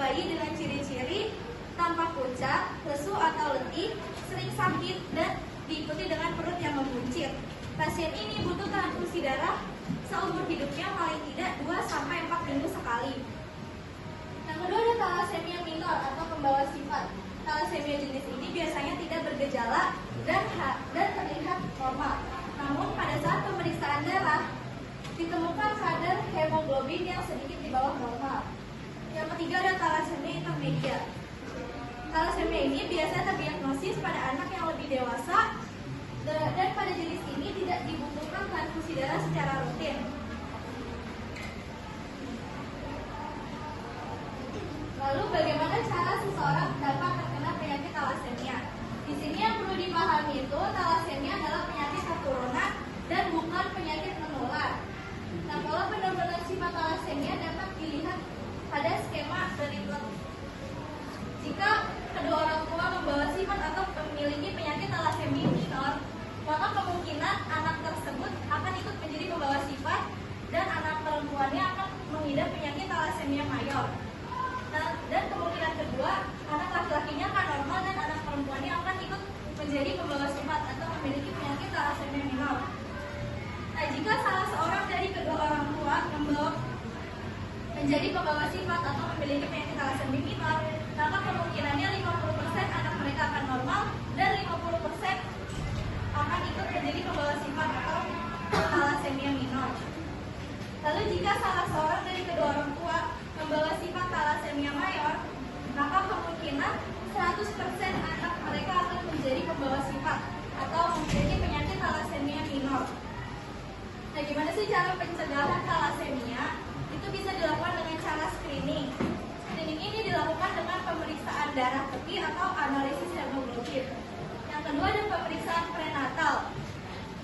bayi dengan ciri-ciri tampak pucat, lesu atau letih, sering sakit, dan diikuti dengan perut yang membuncit. Pasien ini butuh transfusi darah seumur hidupnya paling tidak 2-4 minggu sekali. Yang kedua ada thalassemia minor atau pembawa sifat. Thalassemia jenis ini biasanya tidak bergejala dan terlihat normal. Namun pada saat pemeriksaan darah ditemukan kadar hemoglobin yang sedikit di bawah normal. Yang ketiga ada thalassemia intermedia. Thalassemia ini biasanya terdiagnosis pada anak yang lebih dewasa dan pada jenis ini tidak dibutuhkan transfusi darah secara rutin. Lalu bagaimana cara seseorang dapat terkena penyakit thalassemia? Di sini yang perlu dipahami itu thalassemia adalah penyakit keturunan dan bukan penyakit menular. Nah, kalau benar-benar sifat thalassemia dapat dilihat pada skema dari blok. Jika kedua orang tua membawa sifat atau memiliki penyakit thalassemia minor, maka kemungkinan anak tersebut akan ikut menjadi pembawa sifat dan anak perempuannya akan mengidap penyakit thalassemia mayor. Dan kemungkinan kedua, anak laki-lakinya akan normal dan anak perempuannya akan ikut menjadi pembawa sifat atau memiliki penyakit thalassemia minor. Nah, jika salah seorang dari kedua orang tua menjadi pembawa sifat atau memiliki penyakit thalassemia minor, maka kemungkinannya 50% anak mereka akan normal dan 50% akan ikut menjadi pembawa sifat atau thalassemia minor. Lalu jika salah seorang dari kedua orang tua membawa sifat thalassemia mayor, maka kemungkinan 100% anak mereka akan menjadi pembawa sifat atau memiliki penyakit thalassemia minor. Nah, gimana sih cara pencegahan thalassemia? Itu bisa dilakukan dengan cara screening. Screening ini dilakukan dengan pemeriksaan darah tepi atau analisis hemoglobin. Yang kedua ada pemeriksaan prenatal.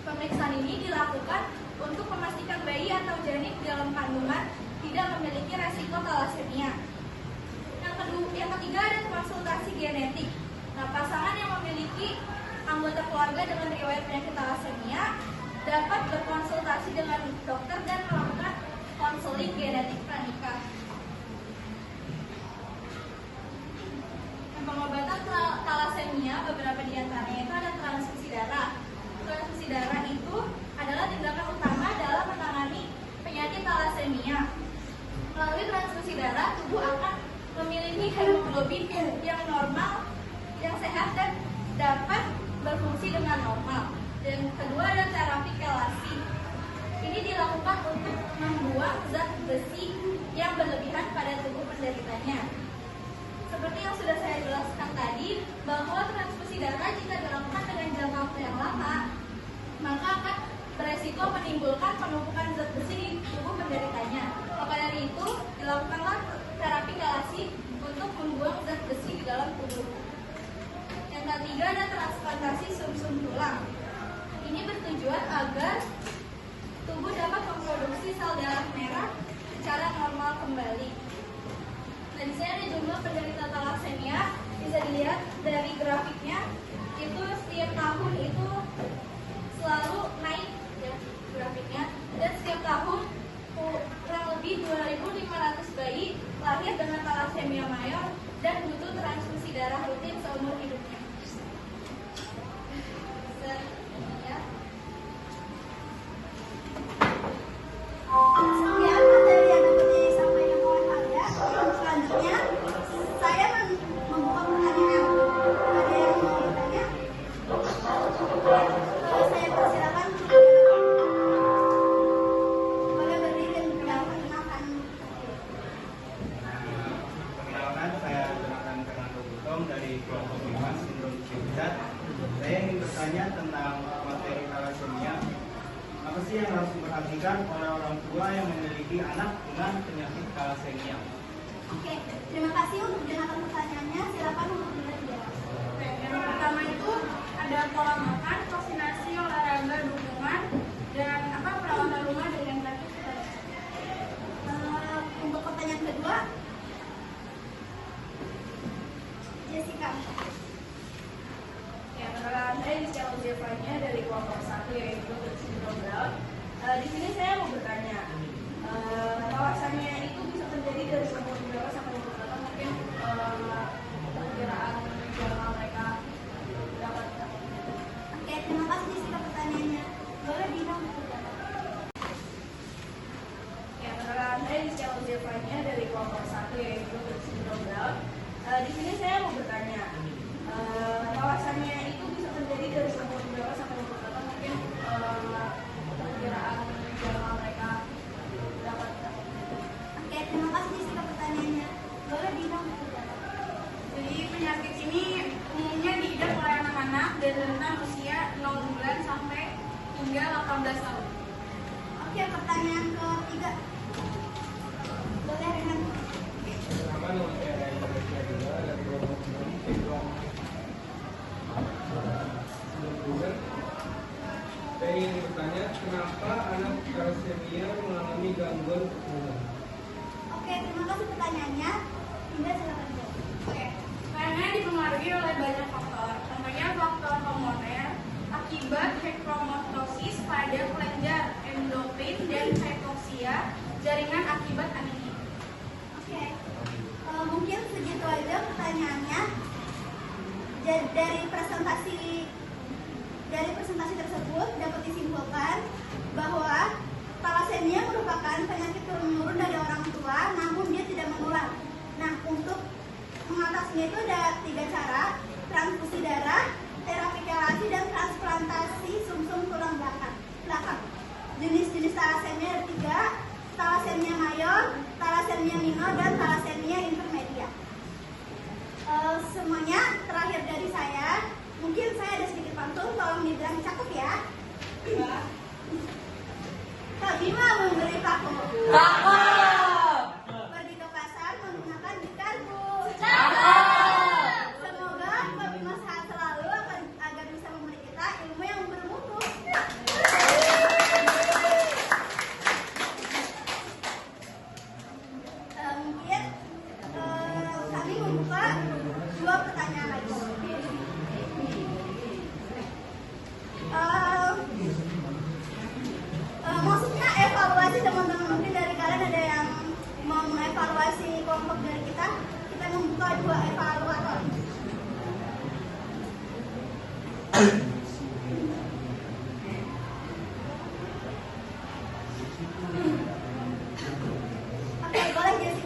Pemeriksaan ini dilakukan untuk memastikan bayi atau janin dalam kandungan tidak memiliki resiko thalassemia. Yang ketiga ada konsultasi genetik. Nah, pasangan yang memiliki anggota keluarga dengan riwayat penyakit thalassemia dapat berkonsultasi dengan dokter dan melakukan konseling genetik pranikah. Pengobatan thalassemia beberapa di antaranya itu ada transfusi darah. Transfusi darah itu adalah tindakan utama dalam menangani penyakit thalassemia. Melalui transfusi darah, tubuh akan memiliki hemoglobin yang normal, yang sehat dan dapat berfungsi dengan normal. Dan kedua ada terapi kelasi. Ini dilakukan untuk membuang zat besi yang berlebihan pada tubuh penderitanya. Seperti yang sudah saya jelaskan tadi, bahwa transfusi darah jika dilakukan dengan jangka waktu yang lama, maka akan beresiko menimbulkan penumpukan zat besi di tubuh penderitanya. Maka dari itu, dilakukanlah terapi kelasi untuk membuang zat besi di dalam tubuh. Yang ketiga ada transplantasi sumsum tulang. Ini bertujuan agar tubuh dapat memproduksi sel darah merah secara normal kembali. Nah, di sini ada jumlah penderita thalassemia, bisa dilihat dari grafiknya. Itu setiap tahun itu selalu naik ya grafiknya, dan setiap tahun kurang lebih 2.500 bayi lahir dengan thalassemia mayor dan butuh transfusi darah rutin seumur hidupnya. Sekian materi yang dapat disampaikan oleh kalian. Selanjutnya saya membuka pertanyaan. Ada yang mau bertanya? Saya persilakan. Boleh berdiri dan perkenalkan. Perkenalkan, saya Jonathan Fernando Gutong dari kelompok 5 Sindrom Ciputat. Saya ingin bertanya tentang materi thalassemia. Apa sih yang harus diperhatikan oleh orang tua yang memiliki anak dengan penyakit thalassemia? Oke, terima kasih untuk mendengarkan pertanyaannya. Silakan untuk dijawab. Yang pertama itu ada pola makan, vaksinasi, olahraga, dukungan, dan perawatan rumah dengan gratis. Untuk pertanyaan kedua, Jessica. Ya, perkenalkan saya Jessica Uzevanya dari kelompok 1 yaitu sindrom Down. Di sini saya mau bertanya, thalassemia itu bisa terjadi dari umur berapa sampai umur berapa? Mungkin mahasiswanya dari kelompok 1 yaitu bersindrom Down. Di sini saya mau bertanya, wawasannya itu bisa terjadi dari umur berapa sampai umur berapa? Mungkin perkiraan jangka mereka dapat. Oke, terima kasih Jessica pertanyaannya. Boleh Dina? Jadi penyakit ini umumnya diidap oleh anak-anak dari rentang usia 0 bulan sampai hingga 18 tahun. Oke, pertanyaan ketiga. Boleh Rehan? Pertama nama saya Indonesia juga dari kelompok 6 sindrom bulan. Saya ingin bertanya, kenapa anak thalassemia mengalami gangguan pertumbuhan? Oke, terima kasih pertanyaannya. Dinda silakan jawab. Oke, karena dipengaruhi oleh banyak faktor. Contohnya faktor hormoner akibat hekromatosis pada kelenjar endokrin dan hypoxia jaringan akibat anemia. Oke, mungkin segitu aja pertanyaannya. Dari presentasi tersebut dapat disimpulkan bahwa thalassemia merupakan penyakit turun-temurun dari orang tua, namun dia tidak menular. Nah, untuk mengatasinya itu ada 3 cara: transfusi darah, terapi kelasi, dan transplantasi sumsum tulang belakang. Jenis-jenis thalassemia ada 3: thalassemia mayor, thalassemia minor, dan thalassemia intermedia. Semuanya terakhir dari saya. Mungkin saya ada sedikit pantun, tolong dibilang cakep ya. Kak Bima memberitahu. Cakep. Pergi ke pasar menggunakan gitarku. Cakep. Semoga Kak Bima sehat selalu agar bisa memberi kita ilmu yang bermutu. Mungkin kami membuka 2 pertanyaan lagi. Maksudnya evaluasi teman-teman, mungkin dari kalian ada yang mau mengevaluasi kelompok dari kita membuka 2 evaluator. Oke, boleh Jessica.